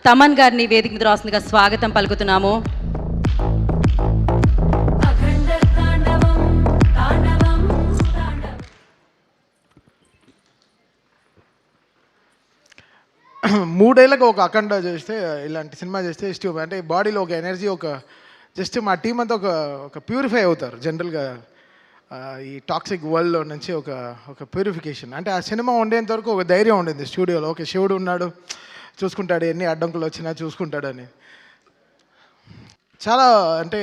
తమన్ గారిని వేదిక మీద రాస్తుందిగా స్వాగతం పలుకుతున్నాము. మూడేళ్ళకి ఒక అఖండ చేస్తే, ఇలాంటి సినిమా చేస్తే అంటే బాడీలో ఒక ఎనర్జీ, ఒక జస్ట్ మా టీం అంతా ఒక ప్యూరిఫై అవుతారు. జనరల్గా ఈ టాక్సిక్ వరల్డ్లో నుంచి ఒక ప్యూరిఫికేషన్. అంటే ఆ సినిమా ఉండేంత వరకు ఒక ధైర్యం ఉండింది స్టూడియోలో. ఓకే, శివుడు ఉన్నాడు, చూసుకుంటాడు, ఎన్ని అడ్డంకులు వచ్చినా చూసుకుంటాడని. చాలా అంటే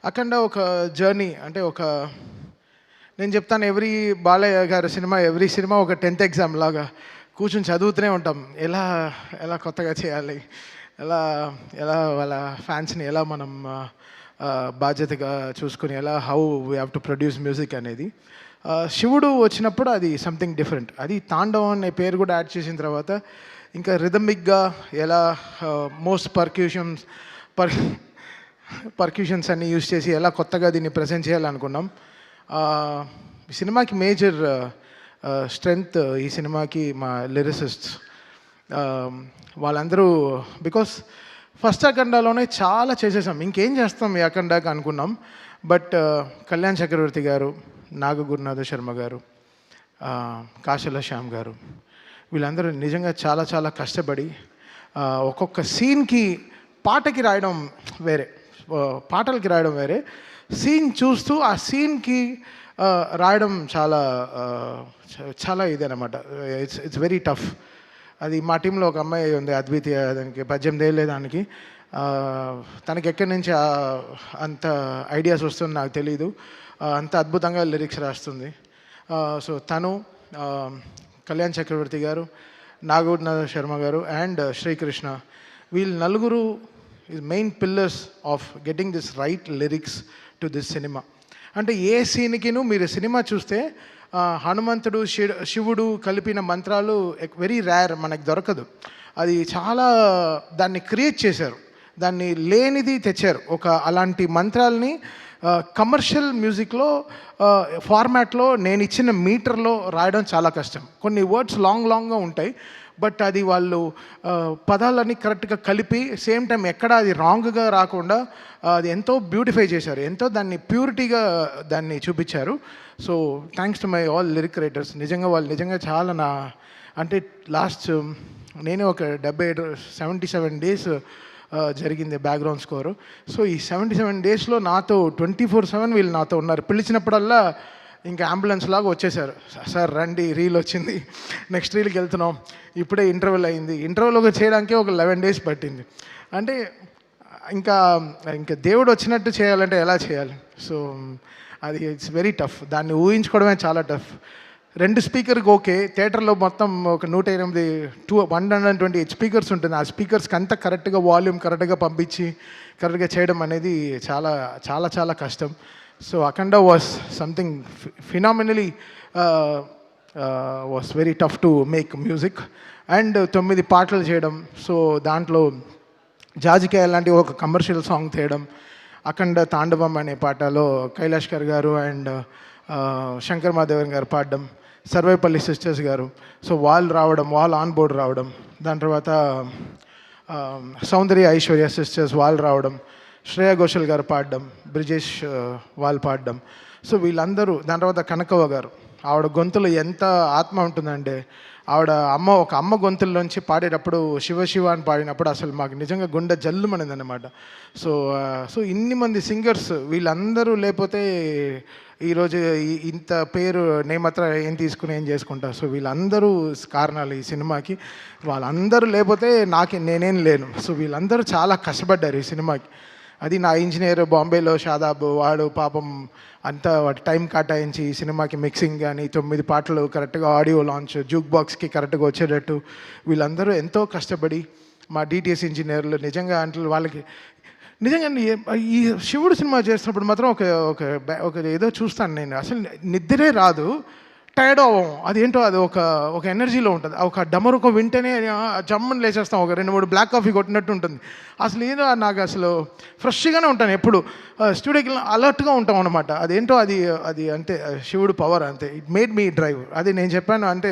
అఖండ ఒక జర్నీ. అంటే నేను చెప్తాను, బాలయ్య గారి సినిమా, ఎవ్రీ సినిమా ఒక 10th ఎగ్జామ్ లాగా కూర్చొని చదువుతూనే ఉంటాం. ఎలా కొత్తగా చేయాలి, ఎలా వాళ్ళ ఫ్యాన్స్ని ఎలా మనం బాధ్యతగా చూసుకుని, how we have to produce music అనేది. శివుడు వచ్చినప్పుడు అది సంథింగ్ డిఫరెంట్. అది తాండవం అనే పేరు కూడా యాడ్ చేసిన తర్వాత ఇంకా రిథమిక్గా ఎలా మోస్ట్ పర్క్యూషన్స్ అన్ని యూజ్ చేసి ఎలా కొత్తగా దీన్ని ప్రజెంట్ చేయాలనుకున్నాం. ఈ సినిమాకి మేజర్ స్ట్రెంగ్త్ ఈ సినిమాకి మా లిరిసిస్ట్స్. వాళ్ళందరూ బికాస్ ఫస్ట్ అఖండాలోనే చాలా చేసేసాం, ఇంకేం చేస్తాం ఈ అఖండాకి అనుకున్నాం. బట్ కళ్యాణ్ చక్రవర్తి గారు, నాగ గురునాథ శర్మ గారు, కాశల శ్యామ్ గారు, వీళ్ళందరూ నిజంగా చాలా చాలా కష్టపడి ఒక్కొక్క సీన్కి పాటలకి రాయడం వేరే, సీన్ చూస్తూ ఆ సీన్కి రాయడం చాలా ఇదనమాట. It's very tough. అది మా టీంలో ఒక అమ్మాయి ఉంది, అద్వితీయ. దానికి 18 ఏళ్ళే. దానికి తనకి ఎక్కడి నుంచి అంత ఐడియాస్ వస్తుందో నాకు తెలీదు. అంత అద్భుతంగా లిరిక్స్ రాస్తుంది. సో తను, కళ్యాణ్ చక్రవర్తి గారు, నాగూర్నాథ శర్మ గారు అండ్ శ్రీకృష్ణ, వీళ్ళు నలుగురు main pillars of getting this right lyrics to this cinema. అంటే ఏ సీన్కిను మీరు సినిమా చూస్తే హనుమంతుడు, శివుడు కలిపిన మంత్రాలు వెరీ రేర్, మనకు దొరకదు. అది చాలా దాన్ని క్రియేట్ చేశారు, దాన్ని లేనిది తెచ్చారు. అలాంటి మంత్రాలని కమర్షియల్ మ్యూజిక్లో ఫార్మాట్లో నేను ఇచ్చిన మీటర్లో రాయడం చాలా కష్టం. కొన్ని వర్డ్స్ లాంగ్గా ఉంటాయి, బట్ అది వాళ్ళు పదాలన్నీ కరెక్ట్గా కలిపి సేమ్ టైం ఎక్కడ అది రాంగ్గా రాకుండా అది ఎంతో బ్యూటిఫై చేశారు, ఎంతో దాన్ని ప్యూరిటీగా దాన్ని చూపించారు. So thanks to my all lyric writers. వాళ్ళు నిజంగా చాలా అంటే లాస్ట్ నేనే ఒక 77 డేస్ జరిగింది బ్యాక్గ్రౌండ్ స్కోరు. సో ఈ 77 డేస్లో నాతో 24/7 వీళ్ళు నాతో ఉన్నారు. పిలిచినప్పుడల్లా ఇంకా అంబులెన్స్ లాగా వచ్చేసారు. సార్ రండి, రీల్ వచ్చింది, నెక్స్ట్ రీల్కి వెళ్తున్నాం, ఇప్పుడే ఇంటర్వెల్ అయింది. ఇంటర్వెల్ చేయడానికి ఒక 11 డేస్ పట్టింది. అంటే ఇంకా దేవుడు వచ్చినట్టు చేయాలంటే ఎలా చేయాలి? సో అది ఇట్స్ వెరీ టఫ్. దాన్ని ఊహించుకోవడమే చాలా టఫ్. 2 స్పీకర్కి ఓకే, థియేటర్లో మొత్తం ఒక 128 స్పీకర్స్ ఉంటుంది. ఆ స్పీకర్స్కి అంతా కరెక్ట్గా వాల్యూమ్ కరెక్ట్గా పంపించి కరెక్ట్గా చేయడం అనేది చాలా చాలా చాలా కష్టం. So Akhanda was something phenomenally was very tough to make music. And 9 పాటలు చేయడం. సో దాంట్లో జాజికాయ లాంటి ఒక కమర్షియల్ సాంగ్ చేయడం, అఖండ తాండవం అనే పాటలో కైలాష్కర్ గారు అండ్ శంకర్ మాధవన్ గారు పాడడం, సర్వేపల్లి సిస్టర్స్ గారు, సో వాళ్ళు రావడం, వాళ్ళు ఆన్ బోర్డ్ రావడం. దాని తర్వాత సౌందర్య ఐశ్వర్య సిస్టర్స్ వాళ్ళు రావడం, శ్రేయా ఘోషల్ గారు పాడడం, బ్రిజేష్ వాళ్ళు పాడడం. సో వీళ్ళందరూ. దాని తర్వాత కనకవ్వ గారు, ఆవిడ గొంతులో ఎంత ఆత్మ ఉంటుందంటే, ఆవిడ ఒక అమ్మ గొంతుల్లోంచి పాడేటప్పుడు శివ శివ అని పాడినప్పుడు అసలు మాకు నిజంగా గుండె జల్లుమనింది అనమాట. సో ఇన్ని మంది సింగర్స్, వీళ్ళందరూ లేకపోతే ఈరోజు ఇంత పేరు నేమత్ర ఏం తీసుకుని ఏం చేసుకుంటా. సో వీళ్ళందరూ కారణాలు ఈ సినిమాకి. వాళ్ళందరూ లేకపోతే నేనేం లేను. సో వీళ్ళందరూ చాలా కష్టపడ్డారు ఈ సినిమాకి. అది నా ఇంజనీర్ బాంబేలో షాదాబ్, వాడు పాపం అంతా వాటి టైం కేటాయించి ఈ సినిమాకి మిక్సింగ్ కానీ 9 పాటలు కరెక్ట్గా ఆడియో లాంచ్, జూక్ బాక్స్కి కరెక్ట్గా వచ్చేటట్టు వీళ్ళందరూ ఎంతో కష్టపడి, మా డిటిఎస్ ఇంజనీర్లు నిజంగా అంటే వాళ్ళకి నిజంగా ఈ శివుడు సినిమా చేస్తున్నప్పుడు మాత్రం ఒక ఏదో చూస్తాను నేను, అసలు నిద్రే రాదు, టైర్డ్ అవ్వం. అదేంటో అది ఒక ఎనర్జీలో ఉంటుంది. ఒక డమరుక వింటేనే జమ్మని లేచేస్తాం, ఒక 2-3 బ్లాక్ కాఫీ కొట్టినట్టు ఉంటుంది. అసలు ఏదో నాకు అసలు ఫ్రెష్గానే ఉంటాను ఎప్పుడు. స్టూడియోకి అలర్ట్గా ఉంటాం అనమాట. అదేంటో అది అంటే శివుడు పవర్ అంతే. It made me drive. అది నేను చెప్పాను. అంటే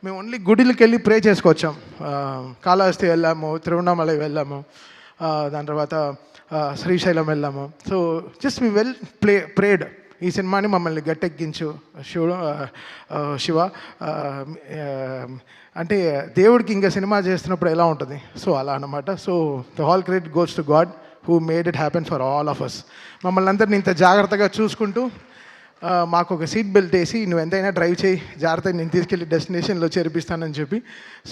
మేము ఓన్లీ గుడికి వెళ్ళి ప్రే చేసుకొచ్చాం. కాళహస్తి వెళ్ళాము, తిరువణామలై వెళ్ళాము, దాని తర్వాత శ్రీశైలం వెళ్ళాము. సో జస్ట్ వి ప్రేడ్ ఈ సినిమాని మమ్మల్ని గట్టెక్కించు శివ. అంటే దేవుడికి ఇంకా సినిమా చేస్తున్నప్పుడు ఎలా ఉంటుంది, సో అలా అనమాట. So the all credit goes to God who made it happen for all of us. మమ్మల్ని అందరిని ఇంత జాగ్రత్తగా చూసుకుంటూ మాకు ఒక సీట్ బెల్ట్ వేసి నువ్వు ఎంతైనా డ్రైవ్ చేయి, జాగ్రత్తగా నేను తీసుకెళ్ళి డెస్టినేషన్లో చేర్పిస్తానని చెప్పి.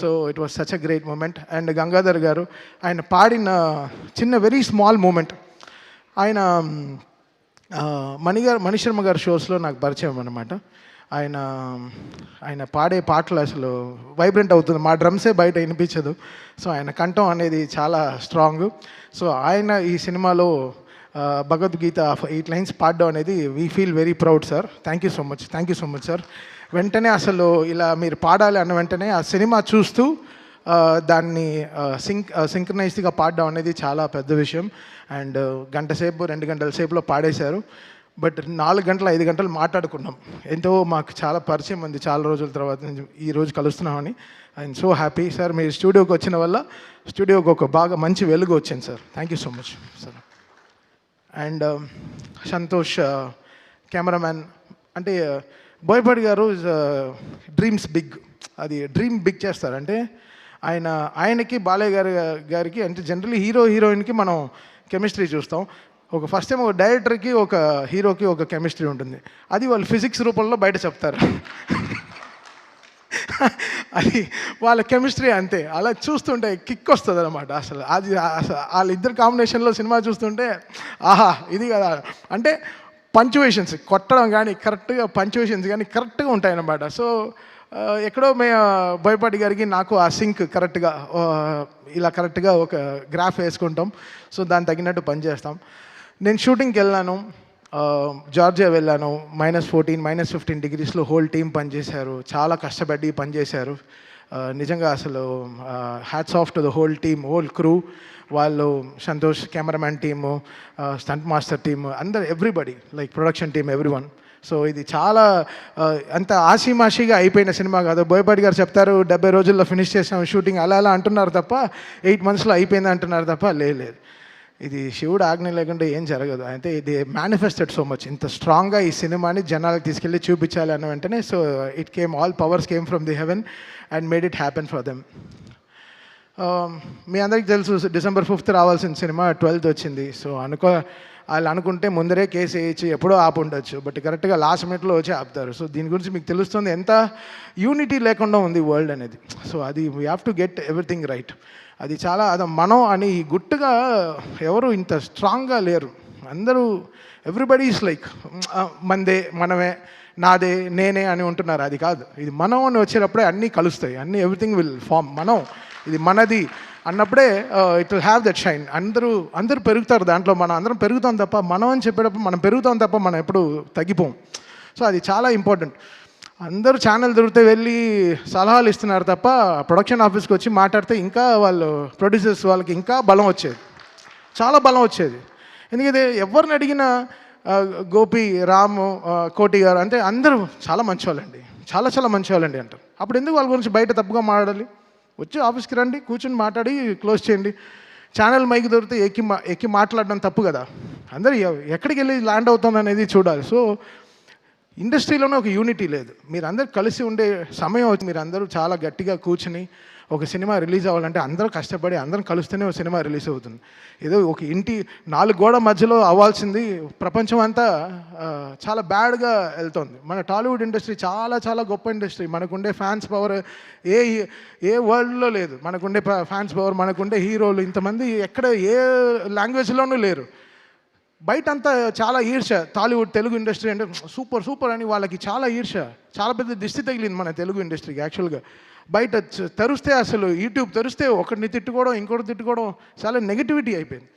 So it was such a great moment. And Gangadhar garu ఆయన పాడిన చిన్న వెరీ స్మాల్ మూమెంట్, ఆయన మణిశర్మ గారి షోస్లో నాకు పరిచయం అనమాట. ఆయన పాడే పాటలు అసలు వైబ్రెంట్ అవుతుంది, మా డ్రమ్సే బయట వినిపించదు. సో ఆయన కంఠం అనేది చాలా స్ట్రాంగ్. సో ఆయన ఈ సినిమాలో భగవద్గీత 8 లైన్స్ పాడడం అనేది we feel very proud sir. Thank you so much sir. వెంటనే అసలు ఇలా మీరు పాడాలి అన్న వెంటనే ఆ సినిమా చూస్తూ దాన్ని సింక్రనైజ్డ్గా పాడడం అనేది చాలా పెద్ద విషయం. అండ్ గంట సేపు 2 గంటల సేపులో పాడేశారు. బట్ 4 గంటలు 5 గంటలు మాట్లాడుకున్నాం. ఎంతో మాకు చాలా పరిచయం ఉంది చాలా రోజుల తర్వాత ఈరోజు కలుస్తున్నామని. I'm so happy sir. మీరు స్టూడియోకి వచ్చిన వల్ల స్టూడియోకి ఒక బాగా మంచి వెలుగు వచ్చింది sir. Thank you so much sir. And Santosh cameraman, అంటే బోయపాటి గారు డ్రీమ్స్ బిగ్, అది డ్రీమ్ బిగ్ చేస్తారు. అంటే ఆయనకి బాలయ్య గారికి అంటే జనరల్లీ హీరోయిన్కి మనం కెమిస్ట్రీ చూస్తాం. ఫస్ట్ టైం ఒక డైరెక్టర్కి ఒక హీరోకి ఒక కెమిస్ట్రీ ఉంటుంది, అది వాళ్ళు ఫిజిక్స్ రూపంలో బయట చెప్తారు. అది వాళ్ళ కెమిస్ట్రీ అంతే. అలా చూస్తుంటే కిక్ వస్తుంది అనమాట. అసలు వాళ్ళిద్దరు కాంబినేషన్లో సినిమా చూస్తుంటే ఆహా ఇది కదా. అంటే పంచువేషన్స్ కొట్టడం కానీ కరెక్ట్గా పంచువేషన్స్ కానీ కరెక్ట్గా ఉంటాయన్నమాట. సో ఎక్కడో బోయపాటి గారికి నాకు ఆ సింక్ కరెక్ట్గా ఇలా కరెక్ట్గా ఒక గ్రాఫ్ వేసుకుంటాం. సో దానికి తగినట్టు పనిచేస్తాం. నేను షూటింగ్కి వెళ్ళాను, జార్జియా వెళ్ళాను. -14, -15 డిగ్రీస్లో హోల్ టీం పనిచేశారు, చాలా కష్టపడి పనిచేశారు. నిజంగా అసలు hats off to the whole team, whole crew. వాళ్ళు Santosh cameraman team, stunt master team, అందరు everybody, like production team, everyone. So ఇది చాలా అంత ఆషిమాషిగా అయిపోయిన సినిమా కాదు. బోయపాటి గారు చెప్తారు 70 రోజుల్లో ఫినిష్ చేసాం షూటింగ్, అలా అంటున్నారు తప్ప 8 monthsలో అయిపోయింది అంటున్నారు తప్ప లేదు. ఇది శివుడు ఆజ్ఞ లేకుండా ఏం జరగదు. అయితే ఇది మేనిఫెస్టెడ్ సో మచ్. ఇంత స్ట్రాంగ్గా ఈ సినిమాని జనాలకు తీసుకెళ్ళి చూపించాలి అన్న వెంటనే so it came, all powers came from the heaven and made it happen for them. మీ అందరికీ తెలుసు December 5th రావాల్సిన సినిమా 12th వచ్చింది. సో వాళ్ళు అనుకుంటే ముందరే కేసు వేయించి ఎప్పుడో ఆపు ఉండొచ్చు, బట్ కరెక్ట్గా లాస్ట్ మినిట్లో వచ్చి ఆపుతారు. సో దీని గురించి మీకు తెలుస్తుంది ఎంత యూనిటీ లేకుండా ఉంది వరల్డ్ అనేది. సో అది we have to get everything right. అది చాలా మనం అని గుట్టుగా ఎవరు ఇంత స్ట్రాంగ్గా లేరు. అందరూ ఎవ్రీబడి ఈస్ లైక్ మందే, మనమే, నాదే, నేనే అని ఉంటున్నారు. అది కాదు, ఇది మనం అని వచ్చేటప్పుడే అన్నీ కలుస్తాయి, అన్నీ ఎవ్రీథింగ్ విల్ ఫామ్. మనం ఇది మనది అన్నప్పుడే it will have that shine. అందరూ పెరుగుతారు దాంట్లో, మనం అందరం పెరుగుతాం తప్ప, మనం అని చెప్పేటప్పుడు మనం పెరుగుతాం తప్ప మనం ఎప్పుడు తగ్గిపోం. సో అది చాలా ఇంపార్టెంట్. అందరూ ఛానల్ దొరికితే వెళ్ళి సలహాలు ఇస్తున్నారు తప్ప ప్రొడక్షన్ ఆఫీస్కి వచ్చి మాట్లాడితే ఇంకా వాళ్ళు ప్రొడ్యూసర్స్ వాళ్ళకి ఇంకా బలం వచ్చేది, చాలా బలం వచ్చేది. ఎందుకంటే ఎవరిని అడిగినా గోపి, రాము, కోటి గారు అంటే అందరూ చాలా మంచివాళ్ళండి, చాలా మంచివాళ్ళండి అంటారు. అప్పుడు ఎందుకు వాళ్ళ గురించి బయట తప్పుగా మాట్లాడాలి? వచ్చి ఆఫీస్కి రండి, కూర్చొని మాట్లాడి క్లోజ్ చేయండి. ఛానల్ మైక్ దొరికితే ఎక్కి మాట్లాడడం తప్పు కదా. అందరూ ఎక్కడికి వెళ్ళి ల్యాండ్ అవుతుంది అనేది చూడాలి. సో ఇండస్ట్రీలోనే ఒక యూనిటీ లేదు. మీరు అందరు కలిసి ఉండే సమయం అవుతుంది. మీరు అందరూ చాలా గట్టిగా కూర్చుని ఒక సినిమా రిలీజ్ అవ్వాలంటే అందరూ కష్టపడి అందరం కలిస్తేనే ఒక సినిమా రిలీజ్ అవుతుంది. ఏదో ఒక ఇంటి 4 గోడ మధ్యలో అవ్వాల్సింది ప్రపంచం అంతా చాలా బ్యాడ్గా వెళ్తుంది. మన టాలీవుడ్ ఇండస్ట్రీ చాలా గొప్ప ఇండస్ట్రీ. మనకుండే ఫ్యాన్స్ పవర్ ఏ వరల్డ్లో లేదు. మనకుండే ఫ్యాన్స్ పవర్, మనకుండే హీరోలు ఇంతమంది ఎక్కడ ఏ లాంగ్వేజ్లోనూ లేరు. బయట అంతా చాలా ఈర్ష్య. టాలీవుడ్ తెలుగు ఇండస్ట్రీ అంటే సూపర్ అని వాళ్ళకి చాలా ఈర్ష్య, చాలా పెద్ద దిష్టి తగిలింది మన తెలుగు ఇండస్ట్రీకి. యాక్చువల్గా బయట తెరిస్తే అసలు యూట్యూబ్ తెరిస్తే ఒకరిని తిట్టుకోవడం, ఇంకోటి తిట్టుకోవడం, చాలా నెగిటివిటీ అయిపోయింది.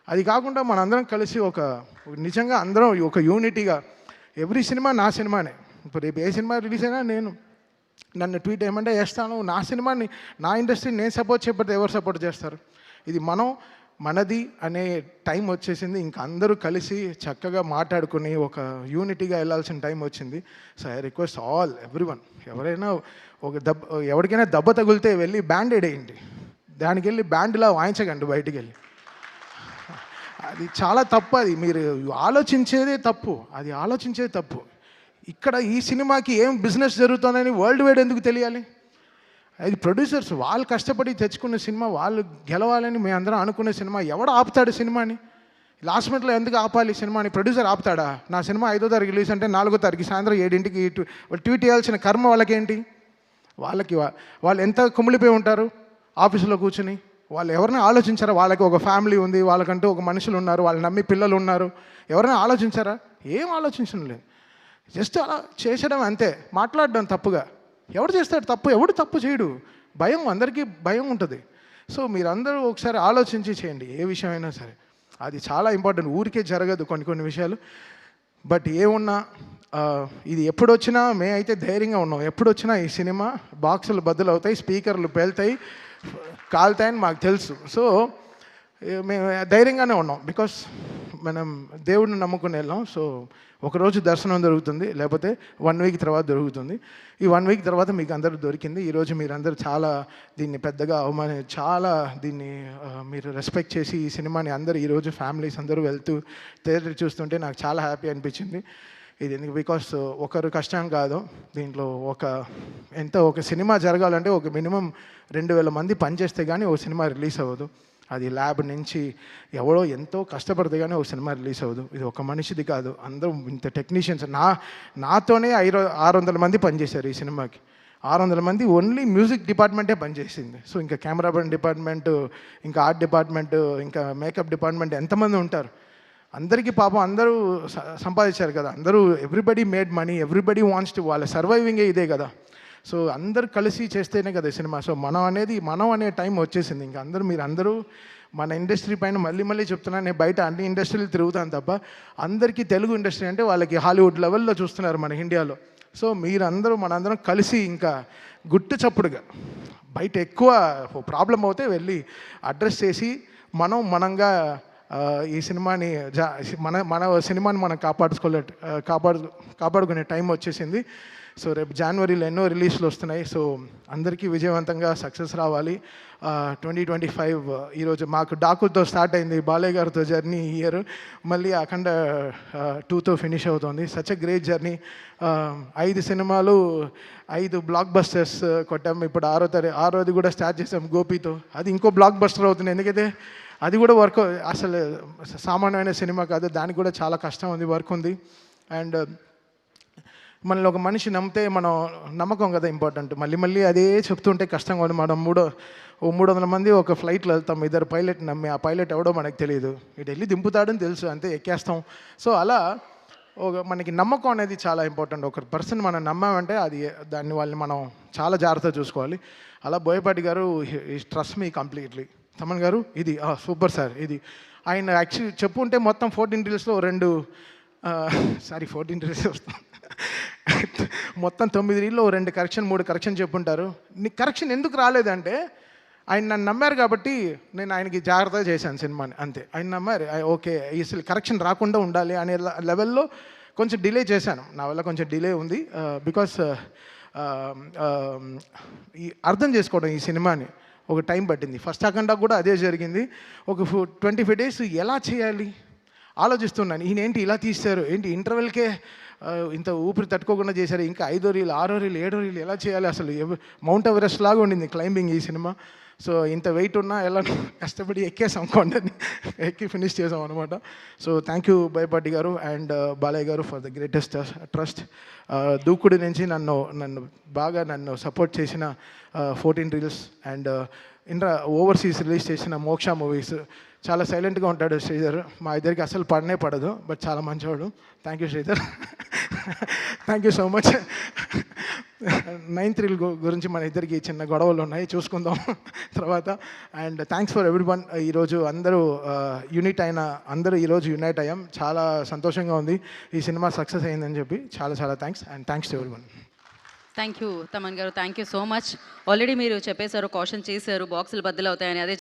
అది కాకుండా మనందరం కలిసి నిజంగా అందరం ఒక యూనిటీగా, ఎవ్రీ సినిమా నా సినిమానే. ఇప్పుడు రేపు ఏ సినిమా రిలీజ్ అయినా నన్ను ట్వీట్ ఏమంటే వేస్తాను. నా సినిమాని, నా ఇండస్ట్రీని నేను సపోర్ట్ చేయకపోతే ఎవరు సపోర్ట్ చేస్తారు? ఇది మనది అనే టైం వచ్చేసింది. ఇంకా అందరూ కలిసి చక్కగా మాట్లాడుకుని ఒక యూనిటీగా వెళ్ళాల్సిన టైం వచ్చింది. So I request all everyone, ఎవరైనా ఎవరికైనా దెబ్బ తగిలితే వెళ్ళి బ్యాండేడ్ వేయండి, దానికి వెళ్ళి బ్యాండ్లా వాయించకండి బయటికి వెళ్ళి. అది చాలా తప్పు. అది మీరు ఆలోచించేదే తప్పు, అది ఆలోచించేది తప్పు. ఇక్కడ ఈ సినిమాకి ఏం బిజినెస్ జరుగుతుందని వరల్డ్ వైడ్ ఎందుకు తెలియాలి? అది ప్రొడ్యూసర్స్ వాళ్ళు కష్టపడి తెచ్చుకున్న సినిమా, వాళ్ళు గెలవాలని మేము అందరం అనుకునే సినిమా. ఎవడు ఆపుతాడు సినిమాని? లాస్ట్ మినిట్లో ఎందుకు ఆపాలి సినిమాని? ప్రొడ్యూసర్ ఆపుతాడా? నా సినిమా 5వ తారీఖు రిలీజ్ అంటే 4వ తారీఖు సాయంత్రం 7ంటికి ట్వీట్ చేయాల్సిన కర్మ వాళ్ళకేంటి? వాళ్ళు ఎంత కుమిలిపోయి ఉంటారు ఆఫీసులో కూర్చుని. వాళ్ళు ఎవరైనా ఆలోచించారా? వాళ్ళకి ఒక ఫ్యామిలీ ఉంది, వాళ్ళకంటూ ఒక మనుషులు ఉన్నారు, వాళ్ళు నమ్మి పిల్లలు ఉన్నారు. ఎవరైనా ఆలోచించారా? ఏం ఆలోచించడం లేదు. జస్ట్ అలా చేసడం అంతే, మాట్లాడడం తప్పుగా. ఎవడు చేస్తాడు తప్పు? ఎవడు తప్పు చేయడు. భయం, అందరికీ భయం ఉంటుంది. సో మీరందరూ ఒకసారి ఆలోచించి చేయండి ఏ విషయమైనా సరే. అది చాలా ఇంపార్టెంట్. ఊరికే జరగదు కొన్ని విషయాలు. బట్ ఏమున్నా ఇది ఎప్పుడొచ్చినా అయితే ధైర్యంగా ఉన్నాం. ఎప్పుడొచ్చినా ఈ సినిమా బాక్సులు బద్దలు అవుతాయి, స్పీకర్లు పేలుతాయి, కాలుతాయని మాకు తెలుసు. సో మేము ధైర్యంగానే ఉన్నాం. బికాస్ మనం దేవుడిని నమ్ముకుని వెళ్ళాం. సో ఒకరోజు దర్శనం దొరుకుతుంది, లేకపోతే 1 వీక్ తర్వాత దొరుకుతుంది. ఈ 1 వీక్ తర్వాత మీకు అందరూ దొరికింది. ఈరోజు మీరందరూ చాలా దీన్ని పెద్దగా చాలా దీన్ని మీరు రెస్పెక్ట్ చేసి ఈ సినిమాని అందరూ ఈరోజు ఫ్యామిలీస్ అందరూ వెళ్తూ థియేటర్ చూస్తుంటే నాకు చాలా హ్యాపీ అనిపించింది. ఇది ఎందుకు? బికాస్ ఒకరు కష్టం కాదు దీంట్లో. ఒక సినిమా జరగాలంటే ఒక మినిమం 2000 మంది పనిచేస్తే కానీ ఒక సినిమా రిలీజ్ అవ్వదు. అది ల్యాబ్ నుంచి ఎవడో ఎంతో కష్టపడితే కానీ ఒక సినిమా రిలీజ్ అవ్వదు. ఇది ఒక మనిషిది కాదు, అందరూ ఇంత టెక్నీషియన్స్. నాతోనే 600 మంది పనిచేశారు ఈ సినిమాకి. 600 మంది ఓన్లీ మ్యూజిక్ డిపార్ట్మెంటే పనిచేసింది. సో ఇంకా కెమెరా డిపార్ట్మెంటు, ఇంకా ఆర్ట్ డిపార్ట్మెంటు, ఇంకా మేకప్ డిపార్ట్మెంట్ ఎంతమంది ఉంటారు? అందరికీ పాపం అందరూ సంపాదించారు కదా. అందరూ everybody made money, everybody wants to, వాళ్ళ సర్వైవింగే ఇదే కదా. సో అందరు కలిసి చేస్తేనే కదా సినిమా. సో మనం అనే టైం వచ్చేసింది. ఇంకా మీరందరూ మన ఇండస్ట్రీ పైన మళ్ళీ చెప్తున్నాను. నేను బయట అన్ని ఇండస్ట్రీలు తిరుగుతాను తప్ప అందరికీ తెలుగు ఇండస్ట్రీ అంటే వాళ్ళకి హాలీవుడ్ లెవెల్లో చూస్తున్నారు మన ఇండియాలో. సో మనందరం కలిసి ఇంకా గుట్టు చప్పుడుగా బయట ఎక్కువ ప్రాబ్లం అవుతే వెళ్ళి అడ్రస్ చేసి మనంగా ఈ సినిమాని మన సినిమాని మనం కాపాడుకునే టైం వచ్చేసింది. సో రేపు జనవరిలో ఎన్నో రిలీజ్లు వస్తున్నాయి. సో అందరికీ విజయవంతంగా సక్సెస్ రావాలి. 2025 ఈరోజు మాకు డాకుతో స్టార్ట్ అయింది, బాలయ్య గారితో జర్నీ ఈ ఇయర్. మళ్ళీ అఖండ 2తో ఫినిష్ అవుతుంది. Such a great journey. 5 సినిమాలు, 5 బ్లాక్ బస్టర్స్ కొట్టాము. ఇప్పుడు 6వది కూడా స్టార్ట్ చేసాం గోపితో. అది ఇంకో బ్లాక్ బస్టర్ అవుతుంది. ఎందుకంటే అది కూడా వర్క్, అసలు సామాన్యమైన సినిమా కాదు, దానికి కూడా చాలా కష్టం ఉంది, వర్క్ ఉంది. అండ్ మనల్ని ఒక మనిషి నమ్మితే మనం నమ్మకం కదా ఇంపార్టెంట్. మళ్ళీ అదే చెప్తుంటే కష్టంగా ఉంది. మనం 300 మంది ఒక ఫ్లైట్లో వెళ్తాం, 2 పైలట్ నమ్మి, ఆ పైలట్ ఎవడో మనకు తెలియదు, ఇటు వెళ్ళి దింపుతాడని తెలుసు, అంతే ఎక్కేస్తాం. సో అలా మనకి నమ్మకం అనేది చాలా ఇంపార్టెంట్. ఒక పర్సన్ మనం నమ్మామంటే వాళ్ళని మనం చాలా జాగ్రత్తగా చూసుకోవాలి. అలా బోయపాటి గారు ట్రస్ట్ మీ కంప్లీట్లీ. తమన్ గారు ఇది సూపర్ సార్. ఇది ఆయన యాక్చువల్లీ చెప్పుంటే మొత్తం 14 రీల్స్లో 14 రీల్స్ వస్తాం, మొత్తం 9 రీల్లో 2 కరెక్షన్ 3 కరెక్షన్ చెప్పుంటారు. నీకు కరెక్షన్ ఎందుకు రాలేదంటే ఆయన నన్ను నమ్మారు కాబట్టి నేను ఆయనకి జాగ్రత్తగా చేశాను సినిమాని, అంతే. ఆయన నమ్మారు, ఓకే అసలు కరెక్షన్ రాకుండా ఉండాలి అనే లెవెల్లో కొంచెం డిలే చేశాను. నా వల్ల కొంచెం డిలే ఉంది. బికాస్ అర్థం చేసుకోవడం ఈ సినిమాని ఒక టైం పట్టింది. ఫస్ట్ అఖండ కూడా అదే జరిగింది. ఒక 25 days ఎలా చేయాలి ఆలోచిస్తున్నాను. ఈయనేంటి ఇలా తీశారు, ఏంటి ఇంటర్వెల్కే ఇంత ఊపిరి తట్టుకోకుండా చేశారు, ఇంకా 5వ రీల్ 6వ రీల్ 7వ రీల్ ఎలా చేయాలి, అసలు మౌంట్ ఎవరెస్ట్ లాగా ఉండింది క్లైంబింగ్ ఈ సినిమా. సో ఇంత వెయిట్ ఉన్నా ఎలా కష్టపడి ఎక్కేసాం, కొండని ఎక్కి ఫినిష్ చేసాం అనమాట. సో థ్యాంక్ యూ బోయపాటి గారు అండ్ బాలయ్య గారు ఫర్ ద గ్రేటెస్ట్ ట్రస్ట్. దూకుడు నుంచి నన్ను బాగా సపోర్ట్ చేసిన 14 రీల్స్ అండ్ ఓవర్సీస్ రిలీజ్ చేసిన మోక్ష మూవీస్. చాలా సైలెంట్గా ఉంటాడు శ్రీధర్, మా ఇద్దరికి అసలు పడదు, బట్ చాలా మంచివాడు. Thank you Sridhar, thank you so much. 9th reel గురించి మన ఇద్దరికి చిన్న గొడవలు ఉన్నాయి, చూసుకుందాం తర్వాత. And thanks for everyone. ఈరోజు అందరూ ఈరోజు యునైట్ అయ్యాం. చాలా సంతోషంగా ఉంది ఈ సినిమా సక్సెస్ అయిందని చెప్పి. చాలా thanks and thanks to everyone. Thank you Thaman గారు, thank you so much. Already మీరు చెప్పేశారు, కాషన్ చేశారు బాక్సులు బద్దలు అవుతాయని. అదే